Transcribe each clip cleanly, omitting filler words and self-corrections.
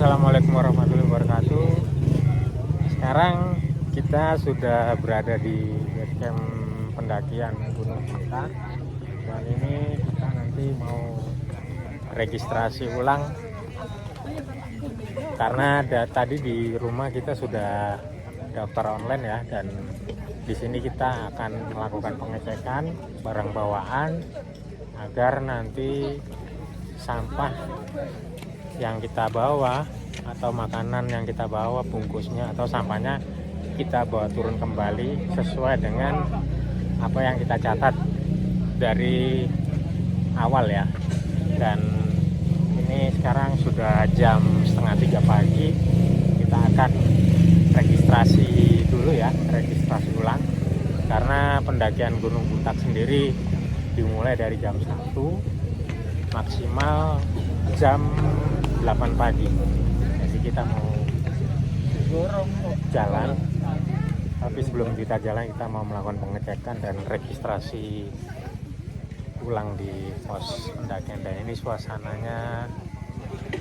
Assalamualaikum warahmatullahi wabarakatuh. Sekarang kita sudah berada di base camp pendakian Gunung Puntang, dan ini kita nanti mau registrasi ulang karena tadi di rumah kita sudah daftar online ya, dan di sini kita akan melakukan pengecekan barang bawaan agar nanti sampah yang kita bawa atau makanan yang kita bawa, bungkusnya atau sampahnya, kita bawa turun kembali sesuai dengan apa yang kita catat dari awal ya. Dan ini sekarang sudah jam 2:30 pagi. Kita akan registrasi dulu ya, registrasi ulang, karena pendakian Gunung Puntang sendiri dimulai dari jam 1 maksimal jam 8 pagi. Jadi kita mau jalan, tapi sebelum kita jalan kita mau melakukan pengecekan dan registrasi ulang di pos pendakian. Dan ini suasananya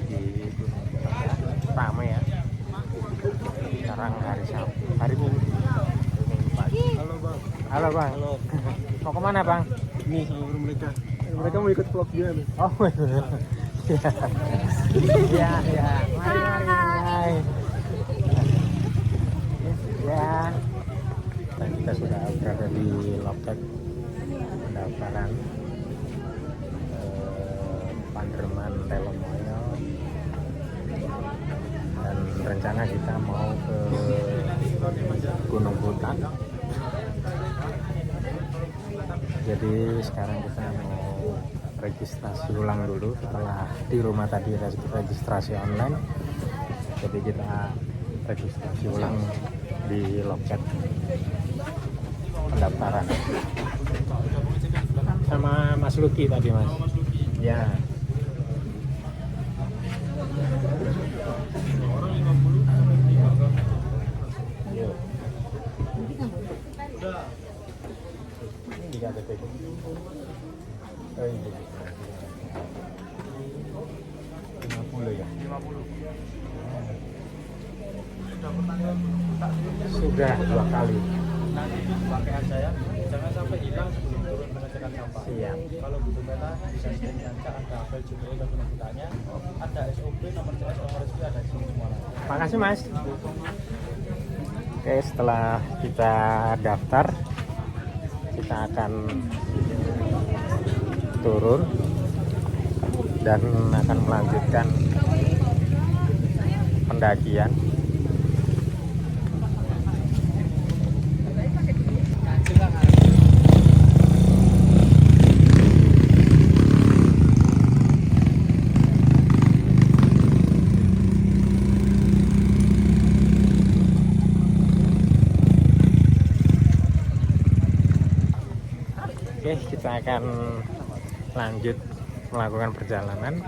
di Gunung Puntang ramai ya. Sekarang hari Minggu pagi. Halo bang. Halo bang. Halo. Mau kemana bang? Ini sama mereka. Mereka mau ikut vlog juga nih. Oh iya. Ya. Mari. Ya. Dan kita sudah berada di loket pendaftaran Panderman Telomoyo, dan rencana kita mau ke Gunung Puntang. Jadi sekarang kita mau registrasi ulang dulu setelah di rumah tadi registrasi online. Jadi kita registrasi ulang di loket pendaftaran sama Mas Luki tadi mas. Ya. Yuk. Ini ada teko. Oh ini. 50 ya? 50. Sudah 2 kali. Nanti pakai aja ya. Jangan sampai hilang sebelum turun pengecekan sampah. Siap. Kalau butuh peta bisa scan ada apel juga ke Gunung Puntangnya. Ada SOP, nomor CS, nomor SP, ada di sini semua. Makasih mas. Oke, setelah kita daftar, kita akan turun dan akan melanjutkan pendakian. Oke, kita akan lanjut melakukan perjalanan.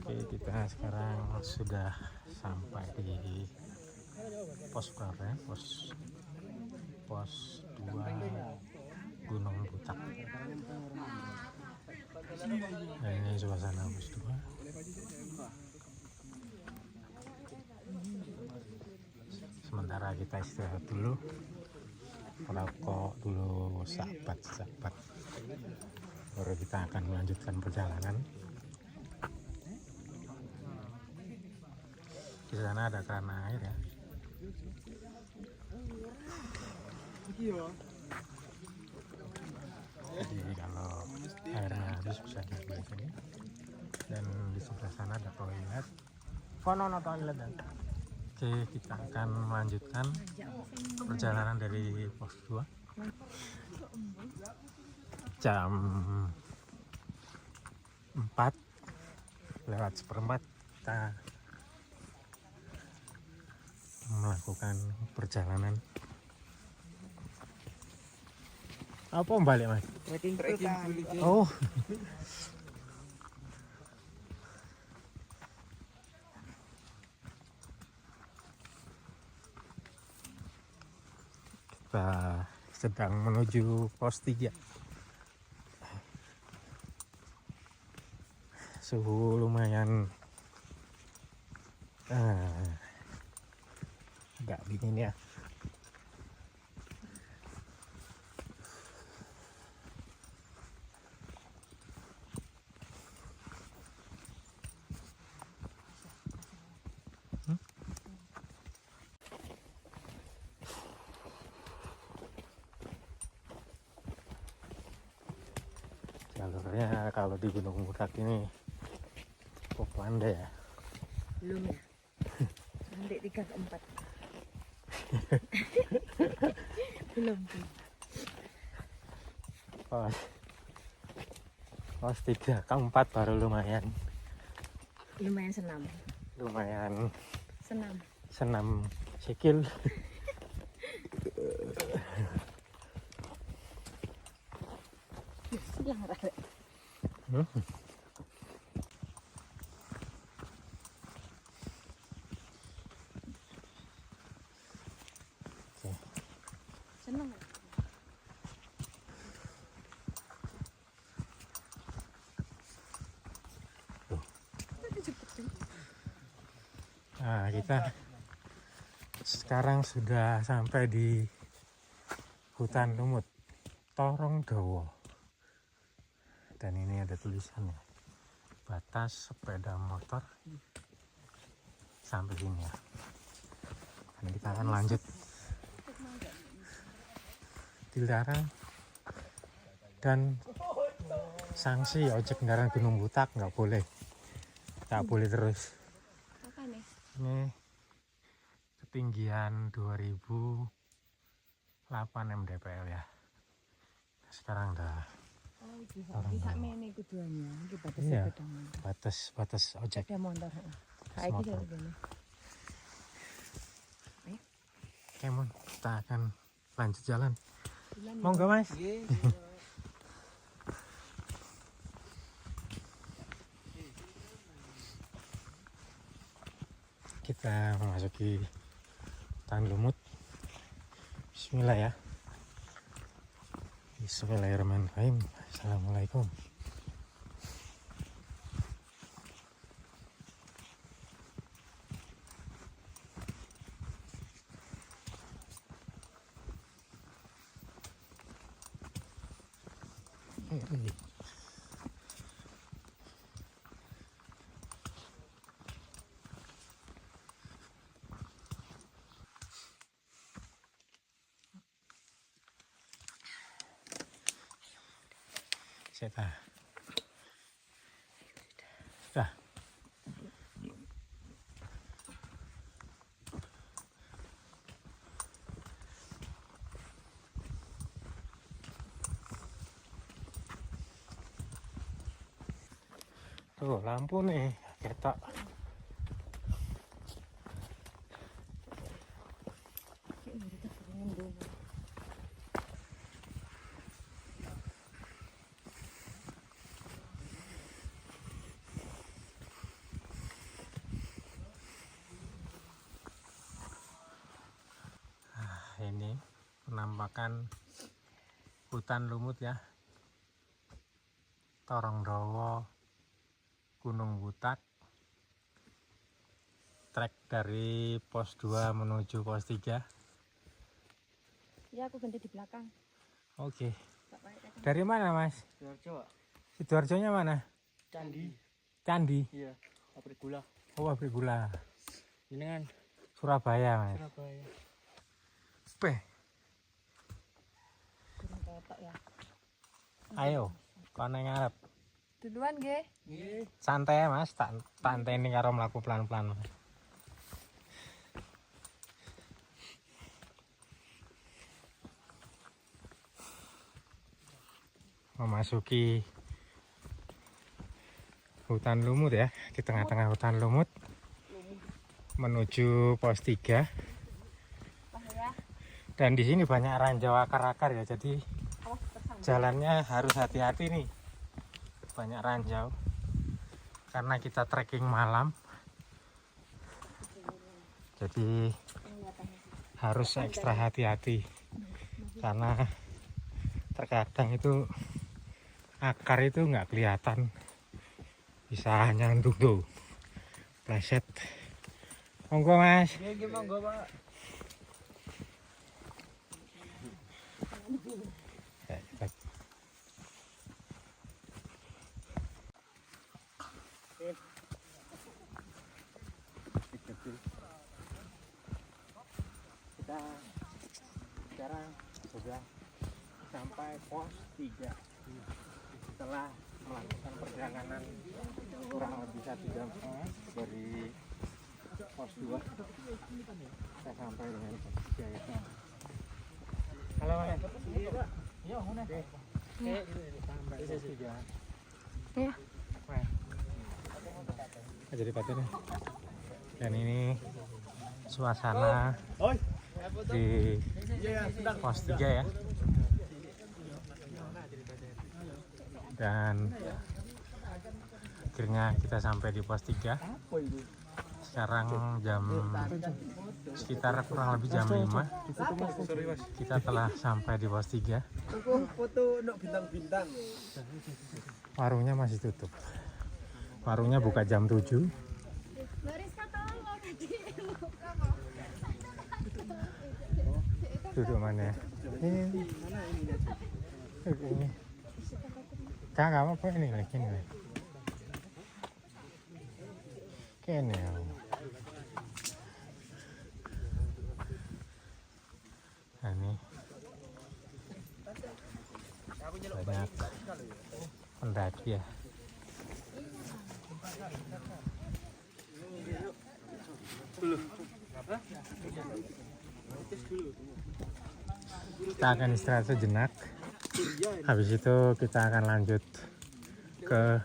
Oke, kita sekarang sudah sampai di pos berapa ya? Pos 2 Gunung Puntang. Nah, ini suasana pos 2. Sementara kita istirahat dulu, merokok dulu sahabat, baru kita akan melanjutkan perjalanan. Di sana ada keran air ya. Jadi kalau airnya habis bisa diambil di sini. Dan di sebelah sana ada toilet. Kono toilet dan. Oke, kita akan melanjutkan perjalanan dari pos 2. Jam 4:04 kita melakukan perjalanan. Apa balik mas? Trekking Oh. kita sedang menuju pos 3. Suhu lumayan agak dingin ya. Jalurnya kalau di Gunung Butak ini cukup landai ya. Belum ya? Nanti 3 ke 4. Belum. Pos 3 ke 4 baru lumayan. Lumayan senam. Lumayan senam sikil. Silang rada. Senang. Nah, kita sekarang sudah sampai di hutan lumut Torong Dawa. Dan ini ada tulisannya, batas sepeda motor sampai sini ya. Dan kita akan lanjut. Dilarang dan sanksi ojek kendaraan Gunung Butak nggak boleh terus. Apa nih? Ini ketinggian 2008 mdpl ya. Sekarang udah Bisa mene kuduannya, iki batas iya, sepeda motor. batas ojek. Sepeda motor. Batas Saiki motor. kaya gini. Oke, Mon, kita akan lanjut jalan. Mau nggak, Mas? Kita memasuki hutan lumut. Bismillah ya. Bismillahirrahmanirrahim. Assalamualaikum. Sudah. Tuh lampu nih, ketok. Ini penampakan hutan lumut ya, Torong Dawa, Gunung Butak, trek dari pos 2 menuju pos 3. Ya aku ganti di belakang. Oke. Dari mana, Mas? Sidoarjo, Pak. Sidoarjonya mana? Candi. Iya, pabrik gula. Oh, pabrik gula. Ini kan Surabaya, Mas. Surabaya. Kurang ketok ya. Ayo, kono ngarep. Duluan nggih. Nggih. Santai ya, Mas, tak anteni karo mlaku pelan-pelan. Memasuki hutan lumut ya, di tengah-tengah hutan lumut menuju pos 3. Dan di sini banyak ranjau akar-akar ya, jadi jalannya harus hati-hati nih. Banyak ranjau karena kita trekking malam, jadi harus ekstra hati-hati. karena terkadang itu akar itu nggak kelihatan, bisa nyandung tuh, pleset. Monggo mas. Iya monggo Pak. Ya, kita... kita sekarang sudah sampai pos 3 setelah melakukan perjalanan kurang lebih 1 jam setengah dari pos 2. Kita sampai dengan pos 3 ya. Halo mas. Iya, mana? Oke, sampai pos 3. Ya. Mas. Jadi paten nih. Dan ini suasana di pos 3 ya. Dan akhirnya kita sampai di pos 3. Sekarang jam sekitar kurang lebih jam 5. Kita telah sampai di pos 3. Foto untuk bintang-bintang. Warungnya masih tutup. Warungnya buka jam 7. Duduk mana ya? Ini. Kagak apa ini lagi nih. Kene. Nah, ini banyak pendaki ya. Kita akan istirahat sejenak. Habis itu kita akan lanjut ke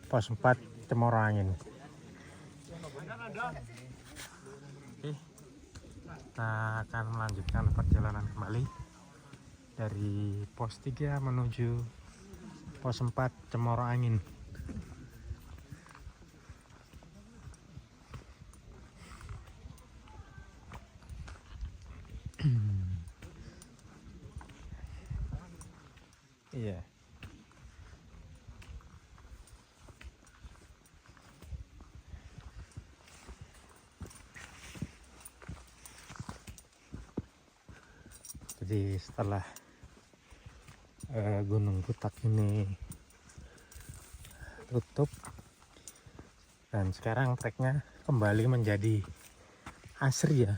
pos 4 Cemoro Angin. Oke, kita akan melanjutkan perjalanan kembali dari pos 3 menuju pos 4 Cemoro Angin. Iya. Jadi setelah Gunung Putak ini tutup dan sekarang treknya kembali menjadi asri ya,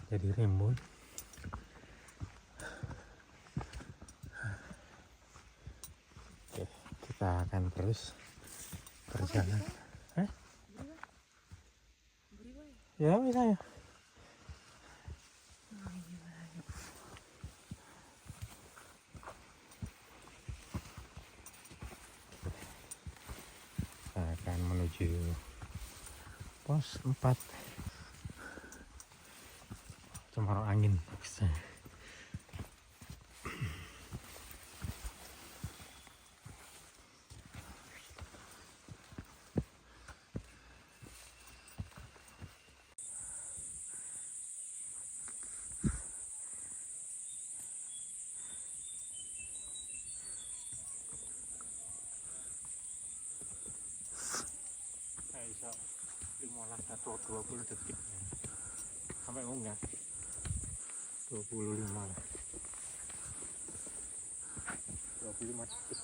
jadi rimbun. Oke, kita akan terus berjalan. Ya bisa ya. Kita akan menuju pos 4 Cemoro Angin. Bisa 15 atau 20 detik ya. Sampai enggak 25 lah, 25 detik.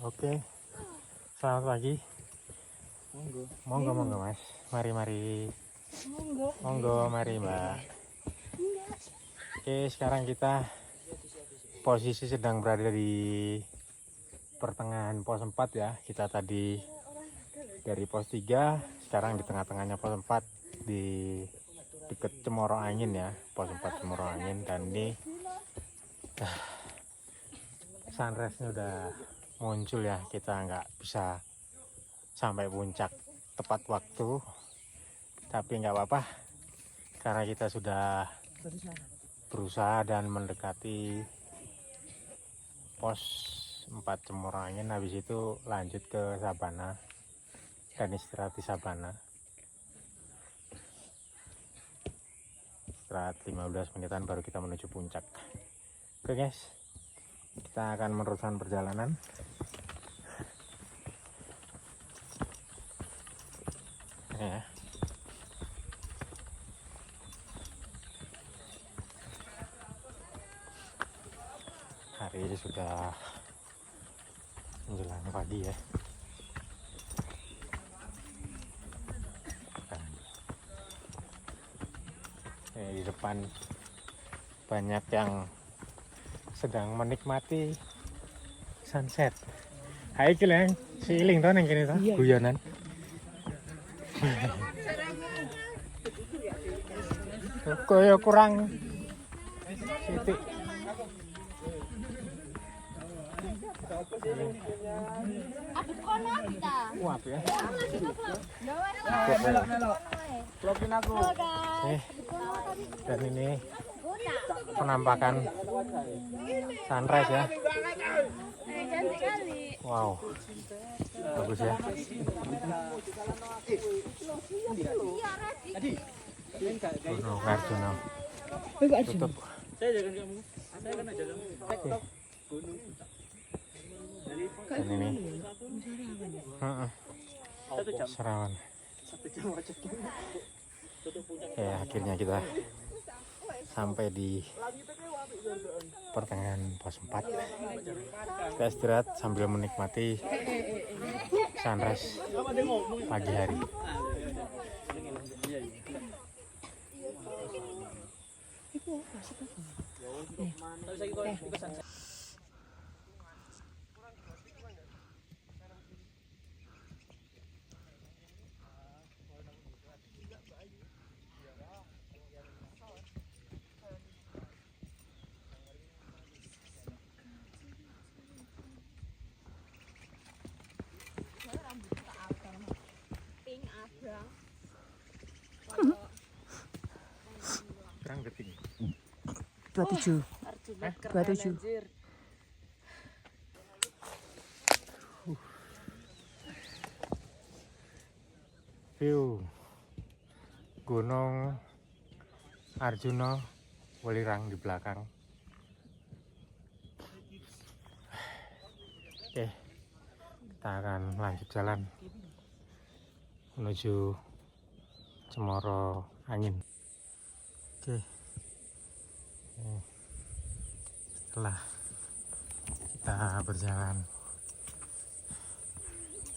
Oke, selamat pagi. Monggo mas, mari monggo mari mbak. Oke, sekarang kita posisi sedang berada di pertengahan pos 4 ya. Kita tadi dari pos 3, sekarang di tengah-tengahnya pos 4 di deket Cemoro Angin ya, pos 4 Cemoro Angin. Dan ini sunrise-nya udah muncul ya. Kita nggak bisa sampai puncak tepat waktu, tapi nggak apa-apa karena kita sudah berusaha dan mendekati pos tempat jemur angin, habis itu lanjut ke sabana dan istirahat di sabana. Istirahat 15 menitan baru kita menuju puncak. Oke guys, kita akan meneruskan perjalanan. Ya. Hari ini sudah menjelang pagi ya. Di depan banyak yang sedang menikmati sunset. Hai Kileng, siling toh neng kene toh, guyonan. Koyo kurang sitik. Abis kono kita. Wah, ya. Vlogin aku. Dan ini penampakan sunrise ya. Cantik kali. Wow, bagus ya. Gunung Arjuna tutup. Saya jaga kamu. Saya kan jaga TikTok gunung. Dan ini Serawan. 1 jam aja. Ya, akhirnya kita sampai di pertengahan pos 4. Kita istirahat sambil menikmati sunrise pagi hari. Kurang detik. 27. 27. View Gunung Arjuna Welirang di belakang. Oke, kita akan lanjut jalan menuju Cemoro Angin. Oke, setelah kita berjalan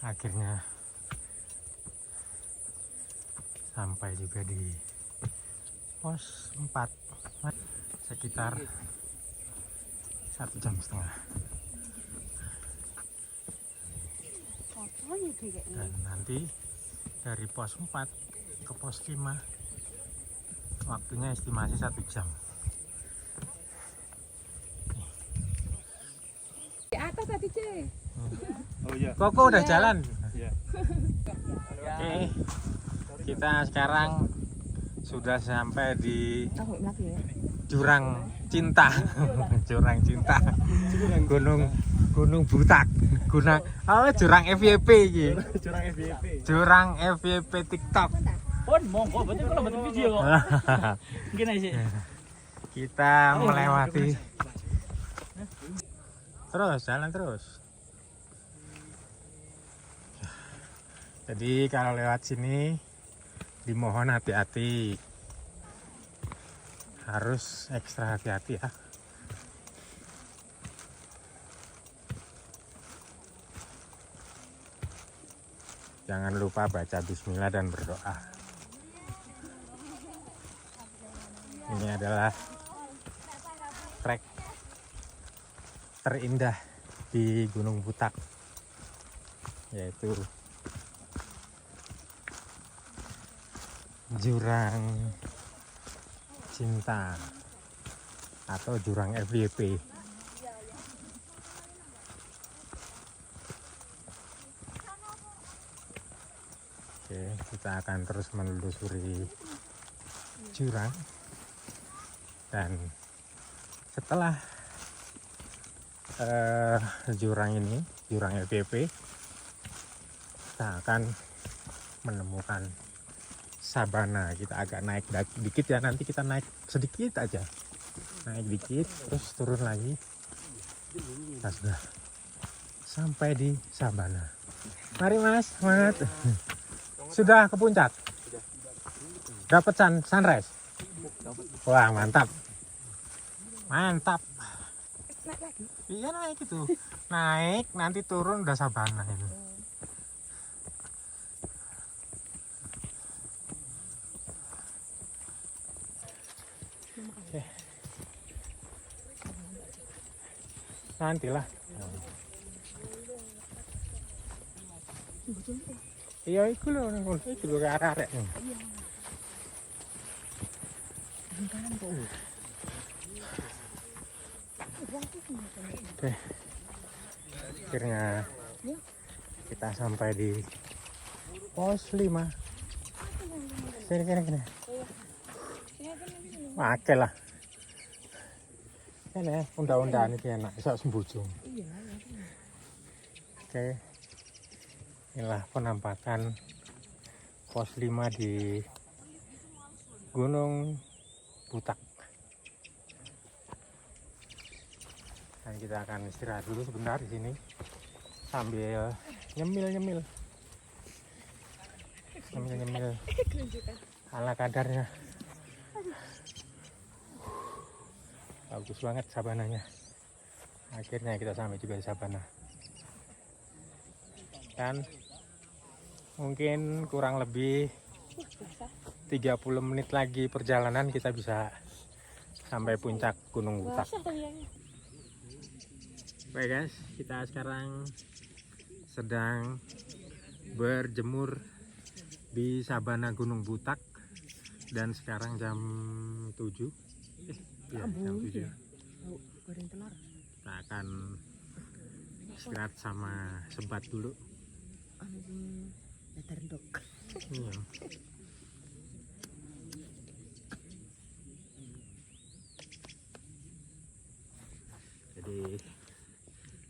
akhirnya sampai juga di pos 4, sekitar 1,5 jam. Dan nanti dari pos 4 ke pos 5 waktunya estimasi 1 jam. Di atas tadi, C. Oh iya. Koko udah jalan. Iya. Oke, kita sekarang sudah sampai di Jurang Cinta. Jurang Cinta. Gunung Butak. Jurang FYP iki. Jurang FYP. Jurang FYP TikTok. Pon monggo betul kalau betul video kok. Gini sih. Kita melewati. Terus jalan terus. Jadi kalau lewat sini dimohon hati-hati. Harus ekstra hati-hati ya. Jangan lupa baca bismillah dan berdoa. Ini adalah trek terindah di Gunung Butak, yaitu Jurang Cinta atau Jurang FYP. Oke, kita akan terus menelusuri jurang, dan setelah jurang ini, jurang LPP, kita akan menemukan sabana. Kita agak naik dikit ya, nanti kita naik sedikit aja, naik dikit terus turun lagi. Kita sudah sampai di sabana. Mari mas, semangat. Sudah ke puncak? Dapat sunrise? Wah mantap, mantap. Naik lagi. Iya naik itu, naik nanti turun udah sabana ini. Oke. Nantilah. Iya itu loh, itu loh ke arah-arah. Oke, akhirnya kita sampai di pos 5. Sini. Oke lah. Ini undang-undang ini enak, bisa sembujung. Oke, inilah penampakan pos 5 di Gunung Butak. Dan kita akan istirahat dulu sebentar di sini sambil nyemil ala kadarnya. Bagus banget sabananya. Akhirnya kita sampai juga di sabana. Dan mungkin kurang lebih 30 menit lagi perjalanan kita bisa sampai puncak Gunung Butak. Baik guys, kita sekarang sedang berjemur di sabana Gunung Butak dan sekarang jam 7. Jam 7. Kita akan istirahat sama sebat dulu. Iya. Jadi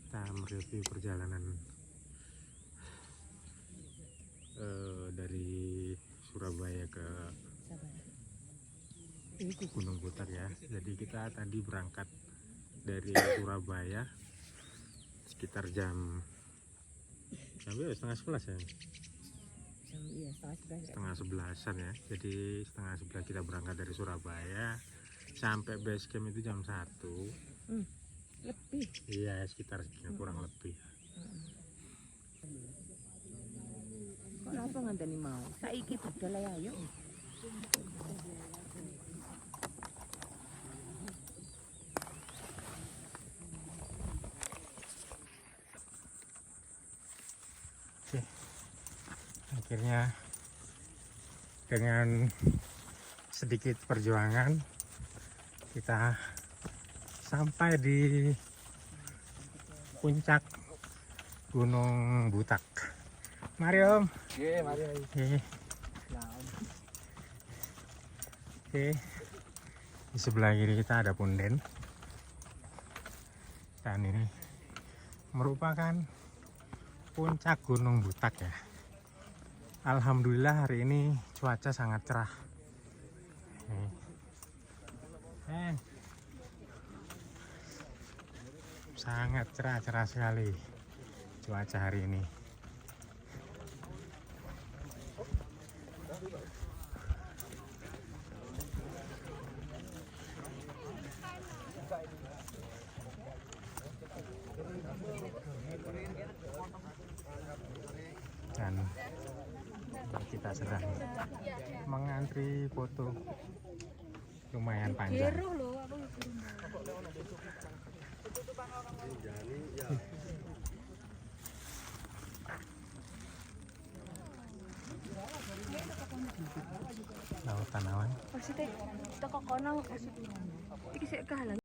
kita mereview perjalanan dari Surabaya ke Gunung Butak ya. Jadi kita tadi berangkat dari Surabaya sekitar jam setengah 11 ya. Setengah 11-an ya. Jadi setengah 11 kita berangkat dari Surabaya sampai base camp itu jam 1. Lebih. Iya sekitar kurang lebih. Kok langsung ngandani mau? Saiki budal ya ayo. Oke. Akhirnya dengan sedikit perjuangan kita sampai di puncak Gunung Butak. Mari Om. Oke, mari. Oke. Di sebelah kiri kita ada punden. Dan ini merupakan puncak Gunung Butak ya. Alhamdulillah hari ini cuaca sangat cerah. Sangat cerah sekali cuaca hari ini. Dan kita sedang mengantri foto lumayan panjang. Lautan awan. Maksudnya toko konang iki sik kahalan.